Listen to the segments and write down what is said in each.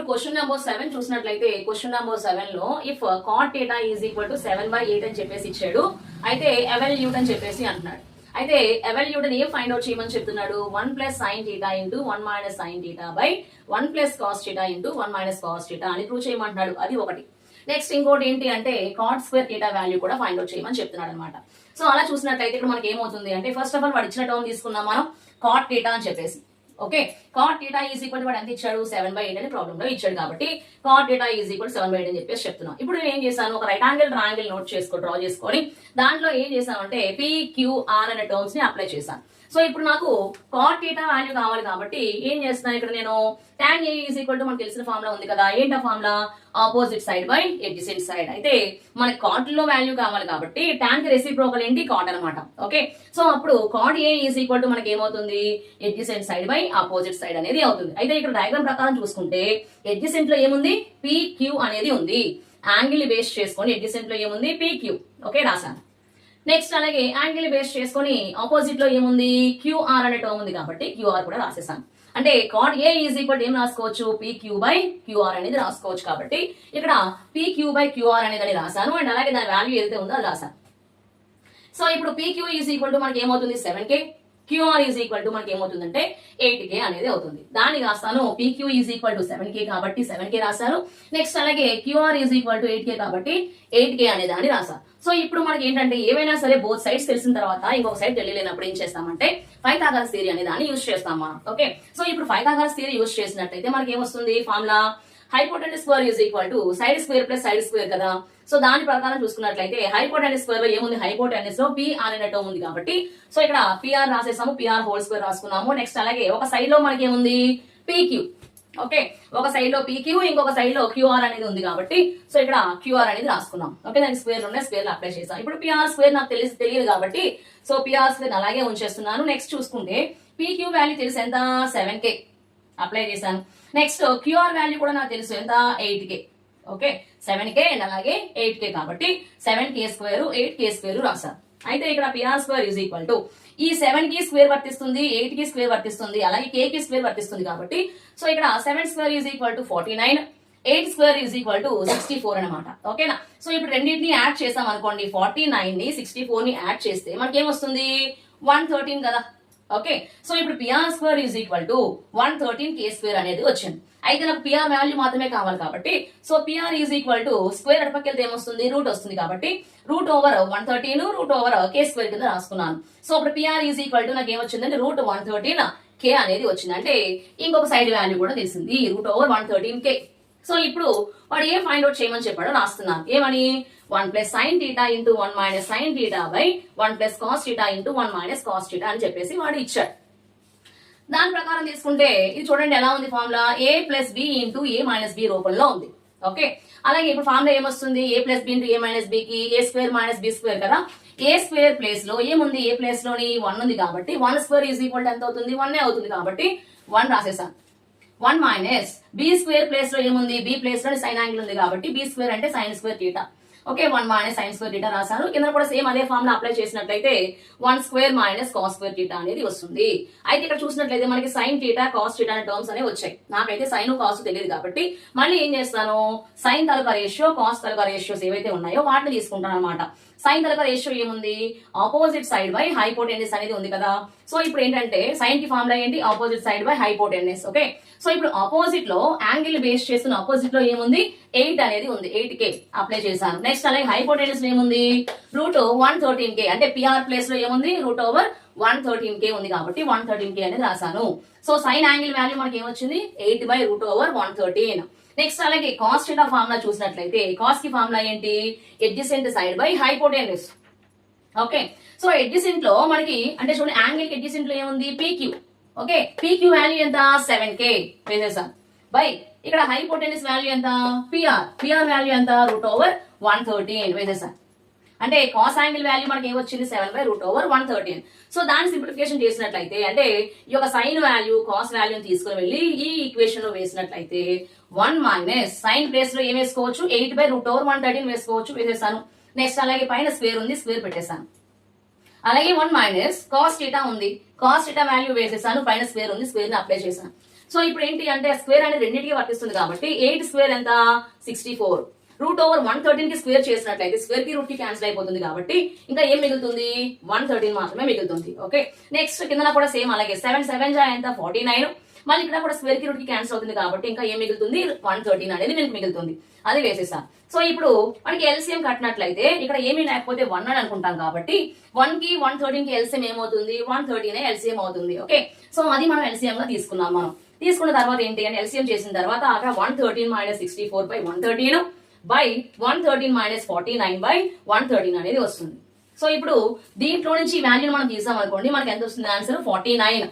Question number 7 చూసినట్లయితే question number 7 లో if cot θ is equal to 7/8 అని చెప్పేసి ఇచ్చాడు. అయితే ఎవాల్యూట్ అని చెప్పేసి అంటున్నాడు. అయితే ఎవాల్యూట్ అని ఏం ఫైండ్ అవుట్ చేయమని చెప్తున్నాడు? 1 + sin θ * 1 - sin θ 1 + cos θ * 1 - cos θ అని ప్రూవ్ చేయమంటున్నాడు. అది ఒకటి. నెక్స్ట్ ఇంకోటి ఏంటి అంటే cot² θ వాల్యూ కూడా ఫైండ్ అవుట్ చేయమని చెప్తున్నాడు అనమాట. సో అలా చూసినట్లయితే ఇక్కడ మనకి ఏమవుతుంది అంటే ఫస్ట్ ఆఫ్ ఆల్ వాడు ఇచ్చిన టర్మ్ తీసుకున్నాం మనం cot θ అని చెప్పేసి. Okay, cot θ is equal to వాడు ఎంత ఇచ్చాడు? 7/8 అని ప్రాబ్లం లో ఇచ్చాడు కాబట్టి cot θ ఈజ్ ఈక్వల్ 7/8 అని చెప్పేసి చెప్తున్నాం. ఇప్పుడు నేను ఏం చేశాను, ఒక right angle triangle note draw చేసుకొని దాంట్లో ఏం చేశాను అంటే PQR అనే టర్మ్స్ ని అప్లై చేశాను. సో ఇప్పుడు నాకు cot θ వాల్యూ కావాలి కాబట్టి ఏం చేస్తున్నాను ఇక్కడ నేను tan A is equal to మనకు తెలిసిన ఫార్ములా ఉంది కదా. ఏంటి ఆ formula? Opposite side by adjacent side. అయితే మనకి కాట్ లో వాల్యూ కావాలి కాబట్టి tan కి రెసిప్రోకల్ ఏంటి? కాట్ అనమాట. ఓకే, సో అప్పుడు cot A is equal to మనకి ఏమవుతుంది? Adjacent side by opposite side అనేది అవుతుంది. అయితే ఇక్కడ డయాగ్రామ్ ప్రకారం చూసుకుంటే ఎడ్జసెంట్ లో ఏముంది? PQ అనేది ఉంది. యాంగిల్ బేస్ చేసుకొని ఎడ్జసెంట్ లో ఏముంది? PQ. ఓకే, రాశాను. నెక్స్ట్ అలాగే యాంగిల్ బేస్ చేసుకొని ఆపోజిట్ లో ఏముంది? QR అనే టర్మ్ ఉంది కాబట్టి QR కూడా రాసేసాను. అంటే cot A ఈజ్ ఈక్వల్ ఏం రాసుకోవచ్చు? PQ/QR అనేది రాసుకోవచ్చు. కాబట్టి ఇక్కడ PQ/QR అనేది రాశాను అండ్ అలాగే దాని వాల్యూ ఏదైతే ఉందో అది రాశాను. సో ఇప్పుడు PQ ఈజ్ ఈక్వల్ టు మనకి ఏమవుతుంది? 7K. QR is equal to మనకి ఏమవుతుందంటే 8K అనేది అవుతుంది. దాన్ని రాస్తాను. PQ is equal to 7K కాబట్టి 7K రాశాను. నెక్స్ట్ అలాగే QR is equal to 8K కాబట్టి 8K అనే దాన్ని రాశాను. సో ఇప్పుడు మనకి ఏంటంటే ఏవైనా సరే బోత్ సైడ్స్ తెలిసిన తర్వాత ఇంకొక సైడ్ తెలియలేనప్పుడు ఏం చేస్తామంటే పైథాగరస్ థియరీ అనే దాన్ని యూజ్ చేస్తాం మనం. ఓకే, సో ఇప్పుడు పైథాగరస్ థియరీ యూజ్ చేసినట్లయితే మనకి ఏమొస్తుంది? Formula hypotenuse square is equal to side square plus side square కదా. సో దాని ప్రకారం చూసుకున్నట్లయితే హైపోటెన్యూస్ స్క్వేర్ లో ఏముంది? హైపోటెన్యూస్ లో PR అనే టర్మ్ ఉంది కాబట్టి సో ఇక్కడ PR రాసేసాము, PR హోల్ స్క్వేర్ రాసుకున్నాము. నెక్స్ట్ అలాగే ఒక సైడ్ లో మనకి ఏముంది? PQ. ఓకే, ఒక సైడ్ లో PQ ఇంకొక సైడ్ లో QR అనేది ఉంది కాబట్టి సో ఇక్కడ QR అనేది రాసుకున్నాం. ఓకే, దానికి స్క్వేర్ ఉన్నాయి, స్క్వేర్ లో అప్లై చేసాం. ఇప్పుడు PR స్క్వేర్ నాకు తెలియదు కాబట్టి సో PR స్క్వేర్ అలాగే ఉంచేస్తున్నాను. నెక్స్ట్ చూసుకుంటే PQ వాల్యూ తెలుసు ఎంత? 7K అప్లై చేశాను. నెక్స్ట్ QR వాల్యూ కూడా నాకు తెలుసు ఎంత? 8K. ఓకే, 7K అండ్ అలాగే 8K కాబట్టి 7K² 8K² రాశాను. అయితే ఇక్కడ PR square is equal to ఈ 7 కి స్క్వేర్ వర్తిస్తుంది, 8 కి స్క్వేర్ వర్తిస్తుంది, అలాగే K కి స్క్వేర్ వర్తిస్తుంది కాబట్టి సో ఇక్కడ 7² is equal to 49, 8² is equal to 64 అనమాట. ఓకేనా? సో ఇప్పుడు రెండింటిని యాడ్ చేసాం అనుకోండి, 49 ని 64 ని యాడ్ చేస్తే మనకి ఏమొస్తుంది? 113 కదా. ఓకే, సో ఇప్పుడు PR² is equal to 113K² అనేది వచ్చింది. అయితే నాకు PR వాల్యూ మాత్రమే కావాలి కాబట్టి so PR is equal to square అటుపక్కెళ్తే ఏమొస్తుంది? రూట్ వస్తుంది కాబట్టి √113 √K² కింద రాసుకున్నాను. సో ఇప్పుడు PR ఈజ్ ఈక్వల్ టు నాకు ఏమొచ్చిందంటే √113K అనేది వచ్చింది. అంటే ఇంకొక సైడ్ వాల్యూ కూడా తెలిసింది, √113K. సో ఇప్పుడు వాడు ఏం ఫైండ్ అవుట్ చేయమని చెప్పాడో రాస్తున్నాను. ఏమని? 1 + sin θ * 1 - sin θ 1 + cos θ * 1 - cos θ అని చెప్పేసి వాడు ఇచ్చాడు. దాని ప్రకారం తీసుకుంటే ఇది చూడండి ఎలా ఉంది formula? A + B * A - B రూపంలో ఉంది. ఓకే, అలాగే ఇప్పుడు ఫార్ములా ఏమొస్తుంది? A + B * A - B కి A² - B² కదా. A² ప్లేస్ లో ఏముంది? A ప్లేస్ లోని 1 ఉంది కాబట్టి 1² ఈజ్ ఈక్వల్ టు ఎంత అవుతుంది? 1 అవుతుంది కాబట్టి 1 రాసేసాను. 1 - B² ప్లేస్ లో ఏముంది? B ప్లేస్ లో సైన్ యాంగిల్ ఉంది కాబట్టి B² అంటే sin² θ. ఓకే, 1 - sin² θ రాశాను. కింద కూడా సేమ్ అదే ఫార్ములా అప్లై చేసినట్లయితే 1² - cos² θ అనేది వస్తుంది. అయితే ఇక్కడ చూసినట్లయితే మనకి sin θ cos θ అనే టర్మ్స్ అనేవి వచ్చాయి. నాకైతే సైన్ కాస్ తెలియదు కాబట్టి మళ్ళీ ఏం చేస్తాను? సైన్ తాలూకా రేషియో కాస్ తాలూకా రేషియోస్ ఏవైతే ఉన్నాయో వాటిని తీసుకుంటాను అనమాట. సైన్ తాలూకా రేషియో ఏముంది? ఆపోజిట్ సైడ్ బై హైపోటెన్యూస్ అనేది ఉంది కదా. సో ఇప్పుడు ఏంటంటే సైన్ కి ఫార్ములా ఏంటి? Opposite side by hypotenuse. Okay, so ఇప్పుడు ఆపోజిట్ లో యాంగిల్ బేస్ చేస్తున్న ఆపోజిట్ లో ఏముంది? 8 అనేది ఉంది. 8K అప్లై చేశాను. నెక్స్ట్ అలాగే హైపోటెన్యూస్ ఏముంది? √113K. అంటే PR ప్లేస్ లో ఏముంది? √113K ఉంది కాబట్టి 113K అనేది రాశాను. సో సైన్ యాంగిల్ వాల్యూ మనకి ఏమొచ్చింది? 8/√113. నెక్స్ట్ అలాగే cos θ ఫార్ములా చూసినట్లయితే cos కి ఫార్ములా ఏంటి? Adjacent side by hypotenuse. Okay, so adjacent లో మనకి అంటే చూడండి యాంగిల్ ఎడ్జసెంట్ లో ఏముంది? PQ. ఓకే, PQ వాల్యూ ఎంత? 7K వేసేసాను బై ఇక్కడ హైపోటెన్యూస్ వాల్యూ ఎంత? PR వాల్యూ ఎంత? √113 వేసేసాను. అంటే కాస్ యాంగిల్ వాల్యూ మనకి ఏమొచ్చింది? 7/√113. సో దాన్ని సింప్లిఫికేషన్ చేసినట్లయితే అంటే ఈ యొక్క సైన్ వాల్యూ కాస్ వాల్యూని తీసుకుని వెళ్ళి ఈ ఈక్వేషన్ లో వేసినట్లయితే 1 - సైన్ ప్లేస్ లో ఏం వేసుకోవచ్చు? 8/√113 వేసుకోవచ్చు. వేసేసాను. నెక్స్ట్ అలాగే పైన స్క్వేర్ ఉంది, స్క్వేర్ పెట్టేశాను. అలాగే 1 - cos θ ఉంది, cos θ వాల్యూ వేసేసాను. పైన స్క్వేర్ ఉంది, స్క్వేర్ ని అప్లై చేశాను. సో ఇప్పుడు ఏంటి అంటే స్క్వేర్ అనేది రెండింటికి వర్తిస్తుంది కాబట్టి 8 స్క్వేర్ ఎంత 64 √113 కి స్క్వేర్ చేసినట్లయితే స్క్వేర్ కి రూట్ కి క్యాన్సిల్ అయిపోతుంది కాబట్టి ఇంకా ఏం మిగులుతుంది 113 మాత్రమే మిగులుతుంది. ఓకే, నెక్స్ట్ కింద కూడా సేమ్ అలాగే 7 7 జా ఎంత 49, మళ్ళీ ఇక్కడ కూడా స్క్వేర్ కి రూట్ కి క్యాన్సిల్ అవుతుంది కాబట్టి ఇంకా ఏం మిగులుతుంది 113 అనేది మనకి మిగులుతుంది. అది వేసేసాం. సో ఇప్పుడు మనకి ఎల్సిఎం కట్టినట్లయితే ఇక్కడ ఏమీ లేకపోతే 1 అని అనుకుంటాం కాబట్టి 1 కి 113 కి ఎల్సిఎం ఏమవుతుంది 113 ఎల్సిఎం అవుతుంది. ఓకే, సో అది మనం ఎల్సిఎం గా తీసుకున్నాం. మనం తీసుకున్న తర్వాత ఏంటి అని ఎల్సిఎం చేసిన తర్వాత అక్కడ 113 - 64 / 113 బై 113 - 49 / 113 అనేది వస్తుంది. సో ఇప్పుడు దీంట్లో నుంచి వాల్యూని మనం తీసాం అనుకోండి, మనకి ఎంత వస్తుంది ఆన్సర్ 49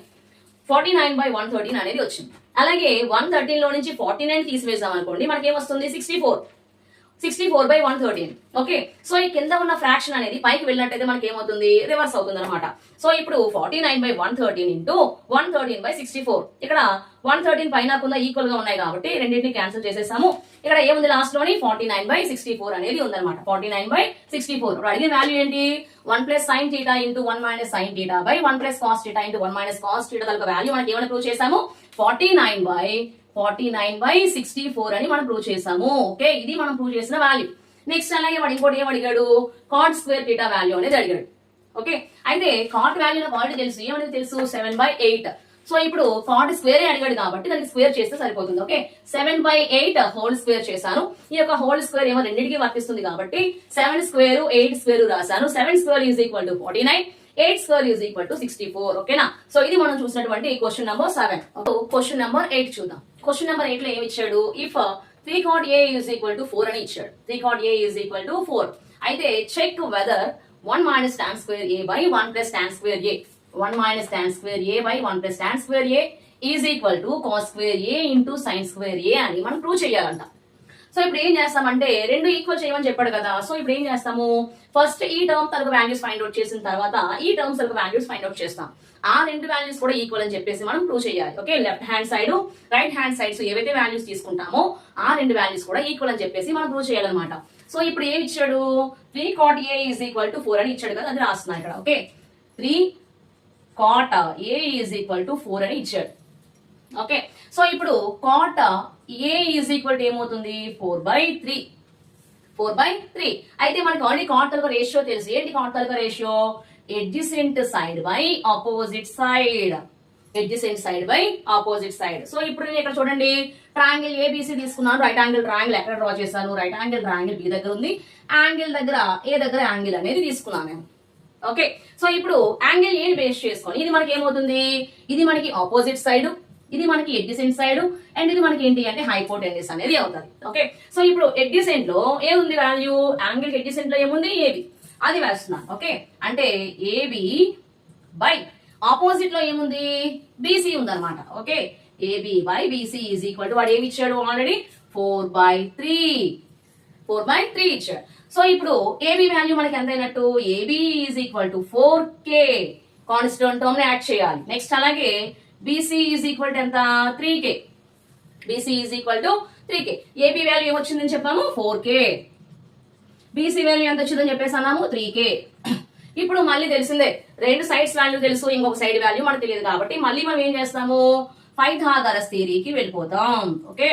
/ 113 అనేది వచ్చింది. అలాగే 113 లో నుంచి 49 తీసివేసాం అనుకోండి, మనకి ఏమొస్తుంది 64 / 113. ఓకే, సో ఈ కింద ఉన్న ఫ్రాక్షన్ అనేది పైకి వెళ్ళినట్టయితే మనకి ఏమవుతుంది రివర్స్ అవుతుంది అనమాట. సో ఇప్పుడు 49 / 113 ఇంటూ 113 / 64. ఇక్కడ 113 పైన కింద ఈక్వల్ గా ఉన్నాయి కాబట్టి రెండింటిని క్యాన్సిల్ చేసేసాము. ఇక్కడ ఏముంది లాస్ట్ లోని 49 / 64 అనేది ఉందన్నమాట. 49 / 64 అడిగిన వాల్యూ ఏంటి 1 + sin θ into 1 - sin θ by 1 + cos θ into 1 - cos θ కనుక వాల్యూ మనకి ఏమైనా ప్రూవ్ చేసాము 49 / 64 అని మనం ప్రూవ్ చేసాము. ఓకే, ఇది మనం ప్రూవ్ చేసిన వాల్యూ. నెక్స్ట్ అలాగే వాడు ఇంకోటి ఏం అడిగాడు cot స్క్వేర్ θ వాల్యూ అనేది అడిగాడు. ఓకే, అయితే కాట్ వాల్యూ నాకు ఆల్రెడీ తెలుసు, ఏమనేది తెలుసు 7/8. సో ఇప్పుడు కాట్ స్క్వేర్ అడిగాడు కాబట్టి దానికి స్క్వేర్ చేస్తే సరిపోతుంది. ఓకే, 7/8 హోల్ స్క్వేర్ చేశాను. ఈ యొక్క హోల్ స్క్వేర్ ఏమో రెండింటికి వర్తిస్తుంది కాబట్టి 7 స్క్వేర్ 8 స్క్వేర్ రాశాను. 7 స్క్వేర్ = 49, 8 స్క్వేర్ = 64. ఓకేనా, సో ఇది మనం చూసినటువంటి క్వశ్చన్ నెంబర్ 7. క్వశ్చన్ నెంబర్ 8 చూద్దాం. క్వశ్చన్ నెంబర్ 8 లో ఏమి ఇచ్చాడు ఇఫ్ 3 cot A = 4 అని ఇచ్చాడు. 3 cot A = 4 అయితే check whether 1 - tan square A by 1 + tan square A 1 - tan square A by 1 + tan square A is equal to cos square A into sin square A అని మనం prove చేయాలంట. So ఇప్పుడు ఏం చేస్తామంటే రెండు ఈక్వల్ చేయమని చెప్పాడు కదా. సో ఇప్పుడు ఏం చేస్తాము ఫస్ట్ ఈ టర్మ్ తరకు వాల్యూస్ ఫైండ్ అవుట్ చేసిన తర్వాత ఈ టర్మ్స్ తరకు వాల్యూస్ ఫైండ్ అవుట్ చేస్తాం. ఆ రెండు వాల్యూస్ కూడా ఈక్వల్ అని చెప్పేసి మనం ప్రూవ్ చేయాలి. Okay, left hand side right hand sides ఏవైతే వాల్యూస్ తీసుకుంటామో ఆ రెండు వాల్యూస్ కూడా ఈక్వల్ అని చెప్పేసి మనం ప్రూవ్ చేయాలన్నమాట. సో ఇప్పుడు ఏమి ఇచ్చాడు 3 cot A = 4 అని ఇచ్చాడు కదా, అది రాస్తున్నా ఇక్కడ. ఓకే, 3 cot A = 4 అని ఇచ్చాడు. ఓకే, సో ఇప్పుడు cot A ఏమవుతుంది 4/3. అయితే మనకి ఆల్రెడీ కాట్ తాలూకా రేషియో తెలుసు. ఏంటి కాట్ తాలూకా ratio adjacent side by opposite side. Adjacent side by opposite side. So ఇప్పుడు నేను ఇక్కడ చూడండి ట్రయాంగిల్ ABC తీసుకున్నాను. రైట్ యాంగిల్ ట్రయాంగిల్ ఎక్కడ డ్రా చేశాను రైట్ యాంగిల్ ట్రయాంగిల్ B దగ్గర ఉంది. యాంగిల్ దగ్గర A దగ్గర యాంగిల్ అనేది తీసుకున్నాను నేను. ఓకే, సో ఇప్పుడు యాంగిల్ A ని బేస్ చేసుకొని ఇది మనకి ఏమవుతుంది ఇది మనకి ఆపోజిట్ సైడ్, ఇది మనకి అడ్జసెంట్ సైడ్ అండ్ ఇది మనకి ఏంటి అంటే హైపోటెన్యూస్ అనేది అవుతుంది. ఓకే, సో ఇప్పుడు అడ్జసెంట్ లో ఏముంది వాల్యూ యాంగిల్ అడ్జసెంట్ లో ఏముంది AB అది వేస్తున్నాను. ఓకే, అంటే AB బై ఆపోజిట్ లో ఏముంది BC ఉందన్నమాట. ఓకే, AB బై BC = వాడు ఏమి ఇచ్చాడు ఆల్రెడీ 4/3 ఇచ్చాడు. సో ఇప్పుడు AB వాల్యూ మనకి ఎంత అయినట్టు AB = 4K కాన్స్టెంట్ టర్మ్ ని యాడ్ చేయాలి. నెక్స్ట్ అలాగే BC = ఎంత 3K. BC = 3K. AB value ఏమొచ్చిందని చెప్పాము 4K. BC వాల్యూ ఎంత వచ్చిందని చెప్పేసి అన్నాము 3K. ఇప్పుడు మళ్ళీ తెలిసిందే రెండు సైడ్స్ వాల్యూ తెలుసు, ఇంకొక సైడ్ వాల్యూ మనకు తెలియదు కాబట్టి మళ్ళీ మనం ఏం చేస్తాము పైథాగరస్ థియరీకి వెళ్ళిపోతాం. ఓకే,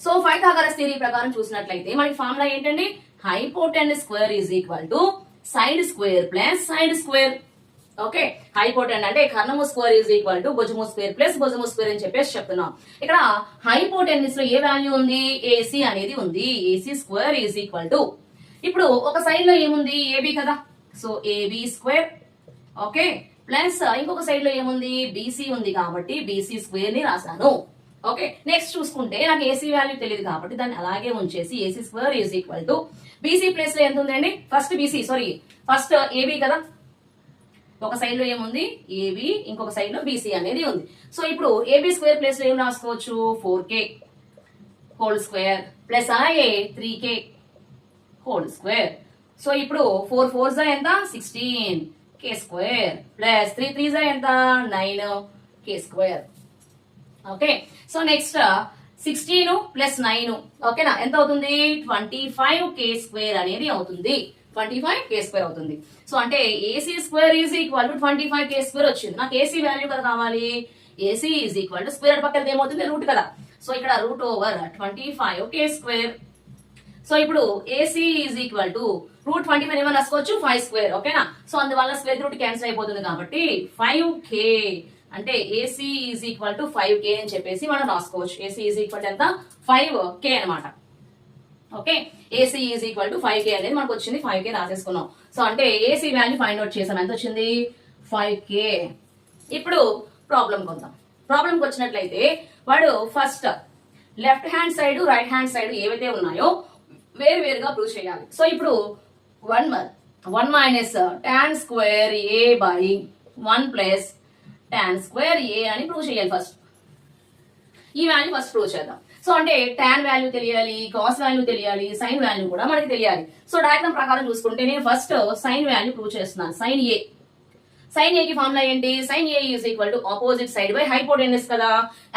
సో పైథాగరస్ థియరీ ప్రకారం చూసినట్లయితే మనకి ఫార్ములా ఏంటండి hypotenuse square = side square plus side square. Okay, hypotenuse అంటే కర్ణము స్క్వేర్ = భుజము స్క్వేర్ ప్లస్ భుజము స్క్వేర్ అని చెప్పేసి చెప్తున్నాం. ఇక్కడ హైపోటెన్యూస్ లో ఏ వాల్యూ ఉంది AC అనేది ఉంది. AC స్క్వేర్ = ఇప్పుడు ఒక సైడ్ లో ఏముంది AB కదా, so AB square. Okay, plus ఇంకొక సైడ్ లో ఏముంది BC ఉంది కాబట్టి BC స్క్వేర్ ని రాశాను. ఓకే, నెక్స్ట్ చూసుకుంటే నాకు AC వాల్యూ తెలియదు కాబట్టి దాన్ని అలాగే ఉంచేసి AC స్క్వేర్ = BC ప్లేస్ లో ఎంత ఉందండి ఫస్ట్ AB కదా, ఒక సైడ్ లో ఏముంది AB ఇంకొక సైడ్ లో BC అనేది ఉంది. సో ఇప్పుడు AB స్క్వేర్ ప్లేస్ లో ఏం రాసుకోవచ్చు 4K హోల్ స్క్వేర్ ప్లస్ అలాగే 3K హోల్ స్క్వేర్. సో ఇప్పుడు 4 4s ఎంత 16K స్క్వేర్ ప్లస్ 3 3s ఎంత 9K square. Okay, so next 16 + 9 ఓకేనా ఎంత అవుతుంది 25K స్క్వేర్ అనేది అవుతుంది. 25k² అవుతుంది. సో అంటే AC square is equal to 25k² వచ్చింది. నాకు ఏసీ వాల్యూ కదా కావాలి. AC is equal to square పక్కన ఏమవుతుంది రూట్ కదా. సో ఇక్కడ √25k². సో ఇప్పుడు ఏసీ ఈజ్ ఈక్వల్ టు √25 ఏమైనా రాసుకోవచ్చు 5². ఓకేనా. సో అందువల్ల స్క్వేర్ రూట్ క్యాన్సిల్ అయిపోతుంది కాబట్టి 5k అంటే AC is equal to 5k అని చెప్పేసి మనం రాసుకోవచ్చు. ఏసీ ఈజ్ ఈక్వల్ టు ఎంత 5k అనమాట. Okay, AC is equal to 5k అనేది మనకు వచ్చింది. 5k రాసేసుకున్నాం. సో అంటే ఏసీ వాల్యూ ఫైండ్ అవుట్ చేసాం. ఎంత వచ్చింది 5k. ఇప్పుడు ప్రాబ్లం కొందాం. ప్రాబ్లంకి వచ్చినట్లయితే వాడు first left hand side right hand side ఏవైతే ఉన్నాయో వేరువేరుగా ప్రూవ్ చేయాలి. సో ఇప్పుడు 1 minus tan square a by 1 plus tan square a అని ప్రూవ్ చేయాలి. ఫస్ట్ ఈ వాల్యూ ఫస్ట్ ప్రూవ్ చేద్దాం. సో అంటే tan వాల్యూ తెలియాలి, కాస్ వాల్యూ తెలియాలి, సైన్ వాల్యూ కూడా మనకి తెలియాలి. సో డయాగ్రామ్ ప్రకారం చూసుకుంటే నేను ఫస్ట్ సైన్ వాల్యూ ప్రూవ్ చేస్తున్నాను. సైన్ ఏ కి ఫార్ములా ఏంటి? Sine A is equal to opposite side by hypotenuse కదా.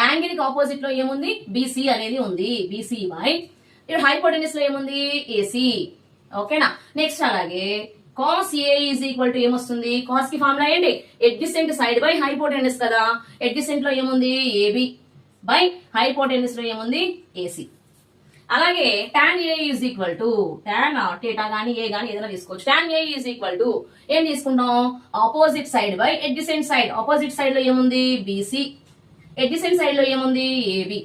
యాంగిల్ కి ఆపోజిట్ లో ఏముంది బీసీ అనేది ఉంది. బీసీ బై ఇక్కడ హైపోటెన్యూస్ లో ఏముంది ఏసీ. ఓకేనా. నెక్స్ట్ అలాగే cos A is equal to ఏమొస్తుంది? కాస్ కి ఫార్ములా ఏంటి? ఎడ్జసెంట్ సైడ్ బై హైపోటెన్యూస్ కదా. ఎడ్జసెంట్ లో ఏముంది ఏబి బై హైపోటెన్యూస్ లో ఏముంది ఏసీ. అలాగే tan A is equal to tan θ గానీ ఏ గానీ ఏదైనా తీసుకోవచ్చు. tan A is equal to ఏం తీసుకుంటాం? Opposite side by adjacent side. Opposite side లో ఏముంది బీసీ, ఎడ్జసెంట్ సైడ్ లో ఏముంది ఏబి.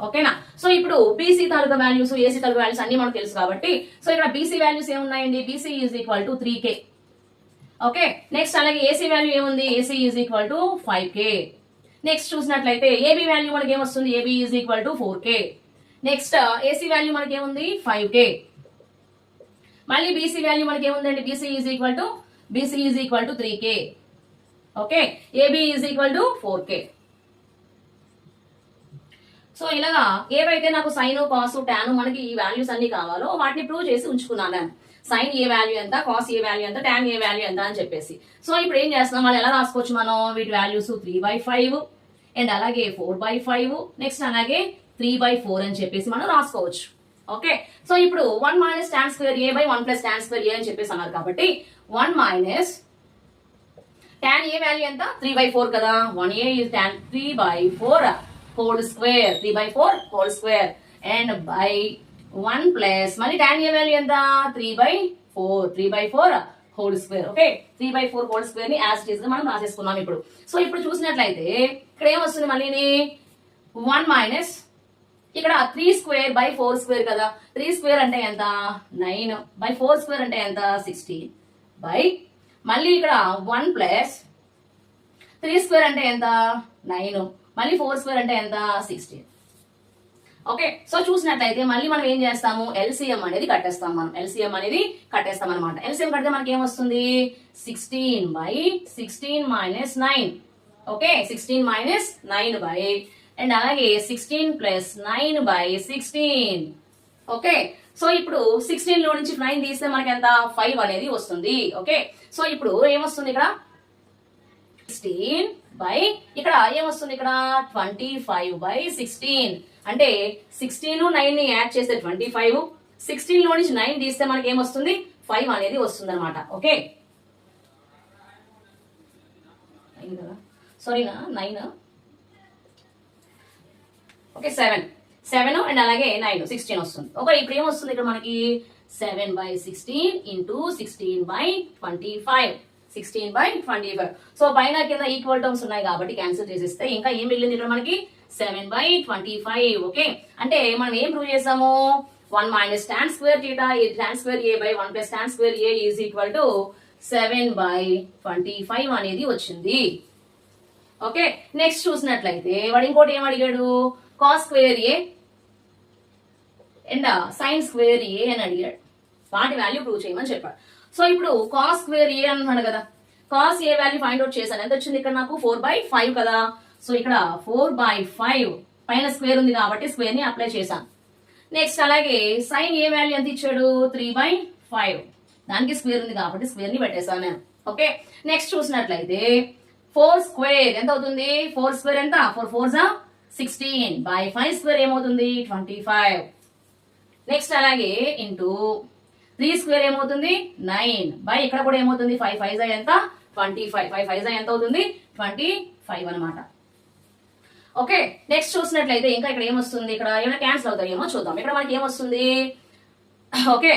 ఓకేనా. సో ఇప్పుడు బీసీ తాలూకా వాల్యూస్ ఏసీ తాలూకా వాల్యూస్ అన్ని మనకు తెలుసు కాబట్టి సో ఇక్కడ బీసీ వాల్యూస్ ఏమున్నాయండి? BC is equal to 3k. Okay. Next అలాగే ఏసీ వాల్యూ ఏముంది? AC is equal to 5k. Next చూసినట్లయితే ఏబీ వాల్యూ మనకి ఏమొస్తుంది? AB is equal to 4k. Next AC value మనకి ఏముంది? 5k. మళ్ళీ బీసీ వాల్యూ మనకి ఏముందండి? BC is equal to 3k. Okay. AB is equal to 4k. So ఇలాగా ఏవైతే నాకు సైన్ కాస్ టాన్ మనకి ఈ వాల్యూస్ అన్ని కావాలో వాటిని ప్రూవ్ చేసి ఉంచుకున్నాను. సైన్ ఏ వాల్యూ ఎంత, కాస్ ఏ వాల్యూ ఎంత, టాన్ ఏ వాల్యూ ఎంత అని చెప్పేసి. సో ఇప్పుడు ఏం చేస్తున్నాం, వాళ్ళు ఎలా రాసుకోవచ్చు మనం? వీటి వాల్యూస్ 3/5 అండ్ అలాగే 4/5 నెక్స్ట్ అలాగే 3/4 అని చెప్పేసి మనం రాసుకోవచ్చు. ఓకే. సో ఇప్పుడు 1 minus tan square a by 1 plus tan square a అని చెప్పేసి అన్నారు కాబట్టి 1 మైనస్ tan a వాల్యూ ఎంత? 3/4 కదా. 1a is tan 3/4 whole square, 3/4 whole square and by 1 plus మళ్ళీ tan a వాల్యూ ఎంత? 3/4 whole square. Okay. 3/4 whole square ని as it is గా మనం రాసేసుకున్నాం ఇప్పుడు. సో ఇప్పుడు చూసినట్లయితే ఇక్కడ ఏమొస్తుంది మళ్ళీని 1 మైనస్ ఇక్కడ 3 స్క్వేర్ బై 4 స్క్వేర్ కదా. 3 స్క్వేర్ అంటే ఎంత? 9 బై 4 స్క్వేర్ అంటే ఎంత? 16 బై మళ్ళీ ఇక్కడ 1 ప్లస్ 3 స్క్వేర్ అంటే ఎంత? 9 మళ్ళీ 4 స్క్వేర్ అంటే ఎంత? 16. ఓకే. సో చూసినట్లయితే మళ్ళీ మనం ఏం చేస్తాము? ఎల్సిఎం అనేది కట్టేస్తాం. మనం ఎల్సిఎం అనేది కట్టేస్తాం అనమాట. ఎల్సిఎం కడితే మనకి ఏమొస్తుంది? 16 by 16 minus 9. Okay. 16 minus 9 by and అలాగే 16 ప్లస్ 9 బై 16. ఓకే. సో ఇప్పుడు 16 లో నుంచి 9 తీస్తే మనకి ఎంత? 5 అనేది వస్తుంది. ఓకే. సో ఇప్పుడు ఏమొస్తుంది ఇక్కడ? 16 బై ఇక్కడ ఏమొస్తుంది? ఇక్కడ 25 బై 16 అంటే 16 9 ని యాడ్ చేస్తే 25. 16 లో నుంచి 9 తీస్తే మనకి ఏమొస్తుంది? 5 అనేది వస్తుంది అనమాట. ఓకే. సారీనా 9. ఓకే 7 అండ్ అలాగే 9 16 వస్తుంది. ఓకే. ఇప్పుడు ఏమొస్తుంది ఇక్కడ మనకి? 7 by 16 into 16 by 25. 16 by 25. So పైన కింద ఈక్వల్ టర్మ్స్ ఉన్నాయి కాబట్టి క్యాన్సిల్ చేసేస్తే ఇంకా ఏం మిగిలింది ఇక్కడ మనకి? 7 బై 25. ఓకే. అంటే మనం ఏం ప్రూవ్ చేసాము? 1 minus tan square θ tan square a by 1 plus tan square a is equal to 7 by 25 అనేది వచ్చింది. ఓకే. నెక్స్ట్ చూసినట్లయితే వాడు ఇంకోటి ఏం అడిగాడు? Cos square A and sine square A అని అడిగాడు. వాటి వాల్యూ ప్రూవ్ చేయమని చెప్పాడు. సో ఇప్పుడు కాస్ స్క్వేర్ ఏ అంటున్నాడు కదా. Cos A value find out చేశాను. ఎంత వచ్చింది ఇక్కడ నాకు? 4/5 కదా. సో ఇక్కడ 4/5 పైన స్క్వేర్ ఉంది కాబట్టి స్క్వేర్ ని అప్లై చేశాను. నెక్స్ట్ అలాగే సైన్ ఏ వాల్యూ ఎంత ఇచ్చాడు? 3/5 దానికి స్క్వేర్ ఉంది కాబట్టి స్క్వేర్ ని పెట్టేశాను నేను. ఓకే. నెక్స్ట్ చూసినట్లయితే 4 స్క్వేర్ ఎంత అవుతుంది? 4 స్క్వేర్ ఎంత? 4 4 16 బై 5 స్క్వేర్ ఏమవుతుంది? 25. నెక్స్ట్ అలాగే ఇంటూ 3 స్క్వేర్ ఏమవుతుంది 9 బై ఇక్కడ కూడా ఏమవుతుంది 5 5 ఎంత 25 5 5 ఎంత అవుతుంది 25 అన్నమాట. ఓకే నెక్స్ట్ చూసినట్లయితే ఇంకా ఇక్కడ ఏమొస్తుంది, ఇక్కడ ఏమైనా క్యాన్సిల్ అవుతాయేమో చూద్దాం. ఇక్కడ మనకి ఏమొస్తుంది, okay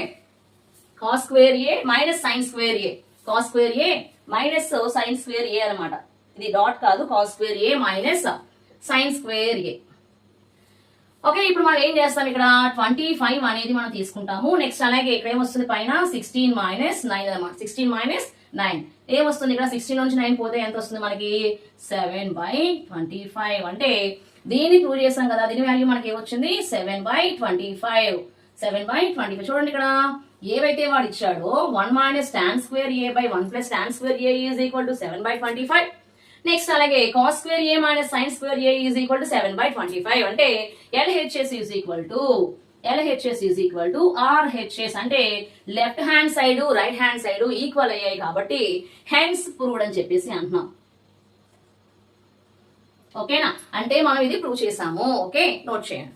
cos square A minus sine square A, cos square A minus sine square ఏ అనమాట. ఇది డాట్ కాదు, cos square A minus sine square A. Okay ఇప్పుడు మనం ఏం చేస్తాం, ఇక్కడ 25 అనేది మనం తీసుకుంటాము. నెక్స్ట్ అలాగే ఇక్కడ ఏమొస్తుంది పైన 16 మైనస్ 9 అనమాట. 16 మైనస్ 9 ఏమొస్తుంది, ఇక్కడ 16 నుంచి 9 పోతే ఎంత వస్తుంది మనకి 7/25. అంటే దీన్ని ప్రూవ్ చేసాం కదా, దీని వాల్యూ మనకి ఏమొచ్చింది 7/25. 7/25 చూడండి ఇక్కడ ఏవైతే వాడు ఇచ్చాడో 1 minus tan square A by 1 plus tan square A is equal to 7/25. Next అలాగే cos square A minus sine square A is equal to 7/25. అంటే LHS is equal to RHS. అంటే left hand side right hand side equal అయ్యాయి కాబట్టి hence proved అని చెప్పేసి అంటున్నాం. ఓకేనా, అంటే మనం ఇది ప్రూవ్ చేసాము. ఓకే నోట్ చేయండి.